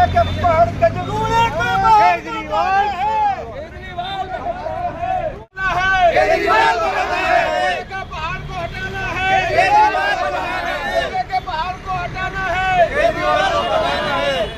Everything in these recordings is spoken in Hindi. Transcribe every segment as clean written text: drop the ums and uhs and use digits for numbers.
के पहाड़ केजरीवाल के पहाड़ को हटाना है।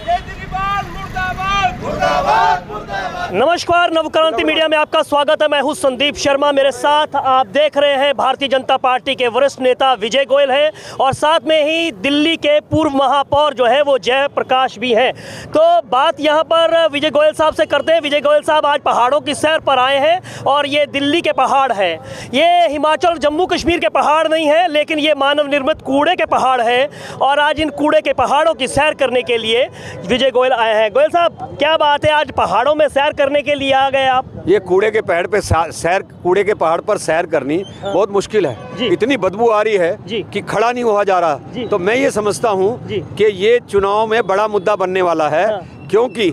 केजरीवाल मुर्दाबाद मुर्दाबाद मुर्दाबाद। नमस्कार, नवक्रांति मीडिया में आपका स्वागत है। मैं हूं संदीप शर्मा। मेरे साथ आप देख रहे हैं भारतीय जनता पार्टी के वरिष्ठ नेता विजय गोयल हैं और साथ में ही दिल्ली के पूर्व महापौर जो है वो जयप्रकाश भी हैं। तो बात यहां पर विजय गोयल साहब से करते हैं। विजय गोयल साहब आज पहाड़ों की सैर पर आए हैं और ये दिल्ली के पहाड़ है, ये हिमाचल जम्मू कश्मीर के पहाड़ नहीं है, लेकिन ये मानव निर्मित कूड़े के पहाड़ है और आज इन कूड़े के पहाड़ों की सैर करने के लिए विजय गोयल आए हैं। गोयल साहब, क्या बात है, आज पहाड़ों में सैर करने के लिए आ गए आप? ये कूड़े के पहाड़ पे सैर कूड़े के पहाड़ पर सैर करनी बहुत मुश्किल है। इतनी बदबू आ रही है कि खड़ा नहीं हुआ जा रहा। तो मैं ये समझता हूँ कि ये चुनाव में बड़ा मुद्दा बनने वाला है, क्योंकि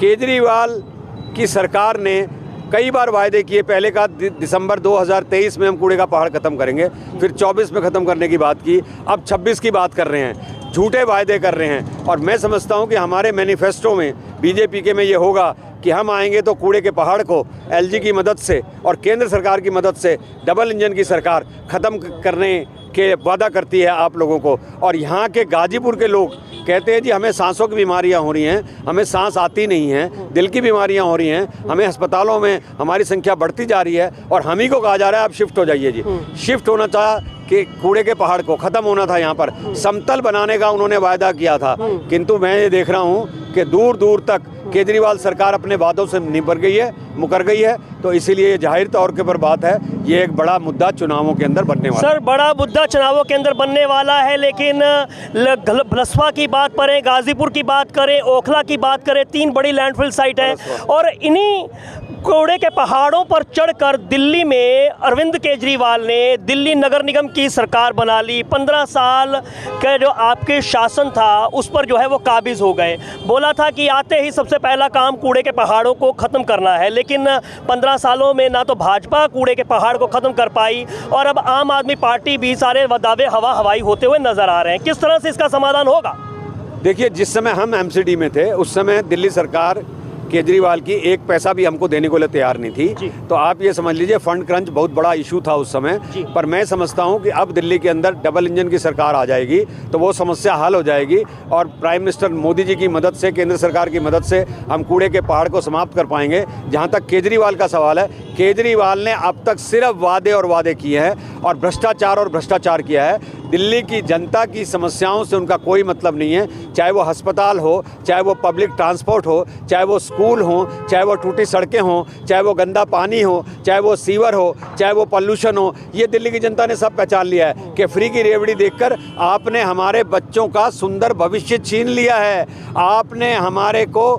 केजरीवाल की सरकार ने कई बार वायदे किए। पहले कहा दिसंबर 2023 में हम कूड़े का पहाड़ खत्म करेंगे, फिर 24 में खत्म करने की बात की, अब 26 की बात कर रहे हैं। झूठे वायदे कर रहे हैं और मैं समझता हूं कि हमारे मैनिफेस्टो में बीजेपी के में ये होगा कि हम आएंगे तो कूड़े के पहाड़ को एलजी की मदद से और केंद्र सरकार की मदद से, डबल इंजन की सरकार ख़त्म करने के वादा करती है आप लोगों को। और यहाँ के गाजीपुर के लोग कहते हैं जी हमें सांसों की बीमारियां हो रही हैं, हमें सांस आती नहीं है, दिल की बीमारियां हो रही हैं, हमें अस्पतालों में हमारी संख्या बढ़ती जा रही है और हम ही को कहा जा रहा है आप शिफ्ट हो जाइए जी। शिफ्ट होना चाहा कि कूड़े के पहाड़ को ख़त्म होना था, यहाँ पर समतल बनाने का उन्होंने वायदा किया था। किंतु मैं ये देख रहा हूँ कि दूर दूर तक केजरीवाल सरकार अपने वादों से मुकर गई है। तो इसीलिए ये जाहिर तौर के पर बात है, ये एक बड़ा मुद्दा चुनावों के अंदर बनने वाला है। सर, बड़ा मुद्दा चुनावों के अंदर बनने वाला है, लेकिन बलसवा की बात करें, गाजीपुर की बात करें, ओखला की बात करें, 3 बड़ी लैंडफिल साइट है और इन्हीं कूड़े के पहाड़ों पर चढ़कर दिल्ली में अरविंद केजरीवाल ने दिल्ली नगर निगम की सरकार बना ली। 15 साल का जो आपके शासन था उस पर जो है वो काबिज हो गए। बोला था कि आते ही सबसे पहला काम कूड़े के पहाड़ों को ख़त्म करना है, लेकिन 15 सालों में ना तो भाजपा कूड़े के पहाड़ को ख़त्म कर पाई और अब आम आदमी पार्टी भी सारे दावे हवाई होते हुए नज़र आ रहे हैं। किस तरह से इसका समाधान होगा? देखिए, जिस समय हम एमसीडी में थे उस समय दिल्ली सरकार केजरीवाल की 1 पैसा भी हमको देने को लिए तैयार नहीं थी। तो आप ये समझ लीजिए फंड क्रंच बहुत बड़ा इशू था उस समय। पर मैं समझता हूँ कि अब दिल्ली के अंदर डबल इंजन की सरकार आ जाएगी तो वो समस्या हल हो जाएगी और प्राइम मिनिस्टर मोदी जी की मदद से, केंद्र सरकार की मदद से हम कूड़े के पहाड़ को समाप्त कर पाएंगे। जहाँ तक केजरीवाल का सवाल है, केजरीवाल ने अब तक सिर्फ वादे और वादे किए हैं और भ्रष्टाचार किया है। दिल्ली की जनता की समस्याओं से उनका कोई मतलब नहीं है, चाहे वो अस्पताल हो, चाहे वो पब्लिक ट्रांसपोर्ट हो, चाहे वो स्कूल हो, चाहे वो टूटी सड़कें हों, चाहे वो गंदा पानी हो, चाहे वो सीवर हो, चाहे वो पॉल्यूशन हो। ये दिल्ली की जनता ने सब पहचान लिया है कि फ्री की रेवड़ी देखकर आपने हमारे बच्चों का सुंदर भविष्य छीन लिया है, आपने हमारे को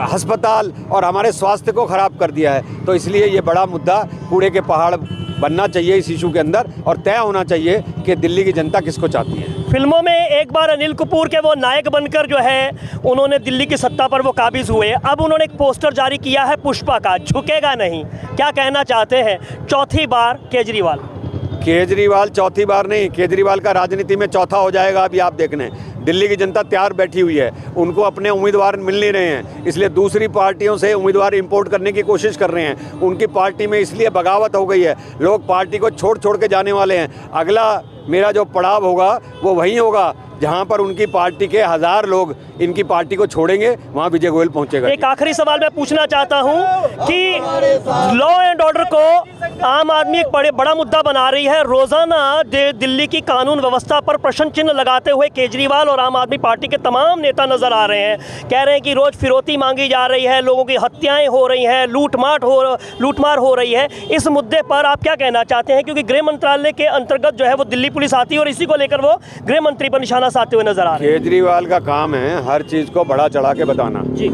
अस्पताल और हमारे स्वास्थ्य को ख़राब कर दिया है। तो इसलिए ये बड़ा मुद्दा कूड़े के पहाड़ बनना चाहिए इस इशू के अंदर और तय होना चाहिए कि दिल्ली की जनता किसको चाहती है। फिल्मों में एक बार अनिल कपूर के वो नायक बनकर जो है उन्होंने दिल्ली की सत्ता पर वो काबिज हुए। अब उन्होंने एक पोस्टर जारी किया है पुष्पा का, झुकेगा नहीं। क्या कहना चाहते हैं? चौथी बार केजरीवाल चौथी बार नहीं, केजरीवाल का राजनीति में चौथा हो जाएगा। अभी आप देखने दिल्ली की जनता तैयार बैठी हुई है, उनको अपने उम्मीदवार मिल नहीं रहे हैं, इसलिए दूसरी पार्टियों से उम्मीदवार इंपोर्ट करने की कोशिश कर रहे हैं। उनकी पार्टी में इसलिए बगावत हो गई है, लोग पार्टी को छोड़ के जाने वाले हैं। अगला मेरा जो पड़ाव होगा वो वहीं होगा जहां पर उनकी पार्टी के 1000 लोग इनकी पार्टी को छोड़ेंगे, वहां विजय गोयल पहुंचेगा। एक आखिरी सवाल मैं पूछना चाहता हूं कि लॉ एंड ऑर्डर को आम आदमी एक बड़ा मुद्दा बना रही है। रोजाना दिल्ली की कानून व्यवस्था पर प्रश्न चिन्ह लगाते हुए केजरीवाल और आम आदमी पार्टी के तमाम नेता नजर आ रहे हैं। कह रहे हैं कि रोज फिरौती मांगी जा रही है, लोगों की हत्याएं हो रही हैं, लूटमार हो रही है। इस मुद्दे पर आप क्या कहना चाहते हैं? क्योंकि गृह मंत्रालय के अंतर्गत जो है वो दिल्ली पुलिस आती है और इसी को लेकर वो गृह मंत्री पर निशाना साधते हुए नजर आ रहे हैं। केजरीवाल का काम है हर चीज को बढ़ा चढ़ा के बताना जी।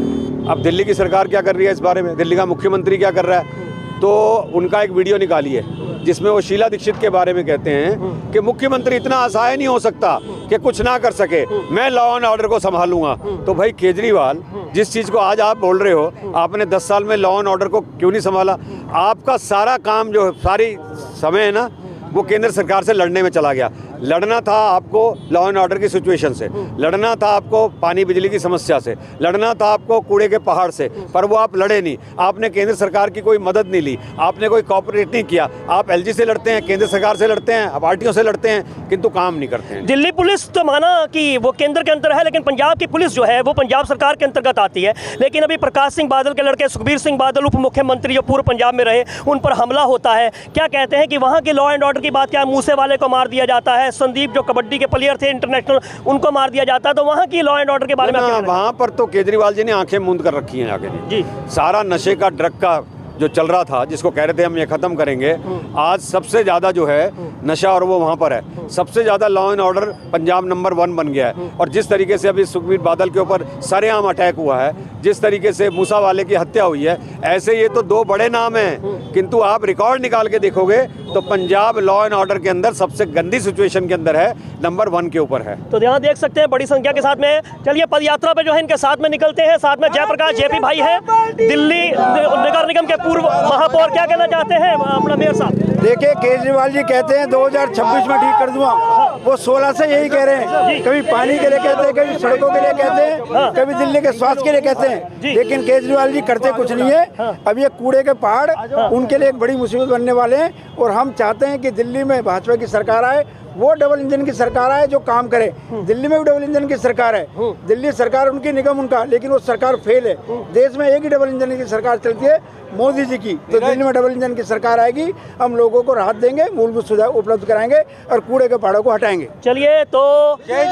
अब दिल्ली की सरकार क्या कर रही है इस बारे में, दिल्ली का मुख्यमंत्री क्या कर रहा है? तो उनका एक वीडियो निकाली है जिसमें वो शीला दीक्षित के बारे में कहते हैं कि मुख्यमंत्री इतना असहाय नहीं हो सकता कि कुछ ना कर सके, मैं लॉ एंड ऑर्डर को संभालूंगा। तो भाई केजरीवाल, जिस चीज़ को आज आप बोल रहे हो, आपने 10 साल में लॉ एंड ऑर्डर को क्यों नहीं संभाला? आपका सारा काम जो सारी समय है ना वो केंद्र सरकार से लड़ने में चला गया। लड़ना था आपको लॉ एंड ऑर्डर की सिचुएशन से, लड़ना था आपको पानी बिजली की समस्या से, लड़ना था आपको कूड़े के पहाड़ से, पर वो आप लड़े नहीं। आपने केंद्र सरकार की कोई मदद नहीं ली, आपने कोई कॉपरेट नहीं किया। आप एलजी से लड़ते हैं, केंद्र सरकार से लड़ते हैं, पार्टियों से लड़ते हैं, किंतु काम नहीं करते हैं। दिल्ली पुलिस तो माना कि वो केंद्र के अंदर है, लेकिन पंजाब की पुलिस जो है वो पंजाब सरकार के अंतर्गत आती है। लेकिन अभी प्रकाश सिंह बादल के लड़के सुखबीर सिंह बादल उप मुख्यमंत्री जो पूर्व पंजाब में रहे, उन पर हमला होता है। क्या कहते हैं कि वहाँ की लॉ एंड ऑर्डर की बात क्या है? मूसे वाले को मार दिया जाता है, संदीप जो कबड्डी के प्लेयर थे इंटरनेशनल, उनको मार दिया जाता है। तो वहाँ की लॉ एंड ऑर्डर के बारे में वहाँ पर तो केजरीवाल जी ने आंखें मूंद कर रखी हैं आगे जी। सारा नशे का ड्रग का जो चल रहा था, जिसको कह रहे थे हम ये खत्म करेंगे, आज सबसे ज्यादा जो है नशा और वो वहाँ पर है। सबसे ज्यादा law and order Punjab number 1 बन गया है। और जिस तरीके से अभी सुखबीर बादल के ऊपर सरेआम अटैक हुआ है, जिस तरीके से मूसा वाले की हत्या हुई है, ऐसे ये तो 2 बड़े नाम हैं, किंतु आप रिकॉर्ड निकाल के देखोगे तो पंजाब लॉ एंड ऑर्डर के अंदर सबसे गंदी सिचुएशन के अंदर है, नंबर 1 के ऊपर है। तो यहाँ देख सकते हैं बड़ी संख्या के साथ में। चलिए पद यात्रा पे जो है इनके साथ में निकलते हैं। साथ में जयप्रकाश जेपी भाई है, दिल्ली नगर निगम के पूर्व महापौर। क्या कहना चाहते हैं अपना मेयर साहब? देखिए, केजरीवाल जी कहते हैं 2026 में ठीक कर दूंगा, वो 16 से यही कह रहे हैं। कभी पानी के लिए कहते हैं, कभी सड़कों के लिए कहते हैं, कभी दिल्ली के स्वास्थ्य के लिए कहते हैं, लेकिन केजरीवाल जी करते कुछ नहीं है। अब ये कूड़े के पहाड़ उनके लिए एक बड़ी मुसीबत बनने वाले हैं। और हम चाहते हैं कि दिल्ली में भाजपा की सरकार आए, वो डबल इंजन की सरकार है जो काम करे। दिल्ली में भी डबल इंजन की सरकार है, दिल्ली सरकार उनकी, निगम उनका, लेकिन वो सरकार फेल है। देश में एक ही डबल इंजन की सरकार चलती है, मोदी जी की। तो दिल्ली में डबल इंजन की सरकार आएगी, हम लोगों को राहत देंगे, मूलभूत सुविधा उपलब्ध कराएंगे और कूड़े के पहाड़ों को हटाएंगे। चलिए, तो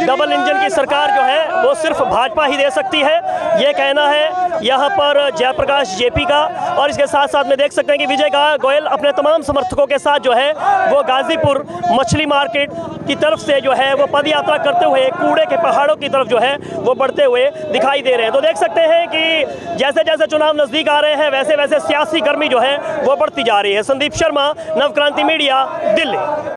डबल इंजन की सरकार जो है वो सिर्फ भाजपा ही दे सकती है, ये कहना है यहाँ पर जयप्रकाश जेपी का। और इसके साथ साथ में देख सकते हैं कि विजय गोयल अपने तमाम समर्थकों के साथ जो है वो गाजीपुर मछली मार्केट की तरफ से जो है वो पद यात्रा करते हुए कूड़े के पहाड़ों की तरफ जो है वो बढ़ते हुए दिखाई दे रहे हैं। तो देख सकते हैं कि जैसे जैसे चुनाव नजदीक आ रहे हैं, वैसे वैसे सियासी गर्मी जो है वो बढ़ती जा रही है। संदीप शर्मा, नवक्रांति मीडिया, दिल्ली।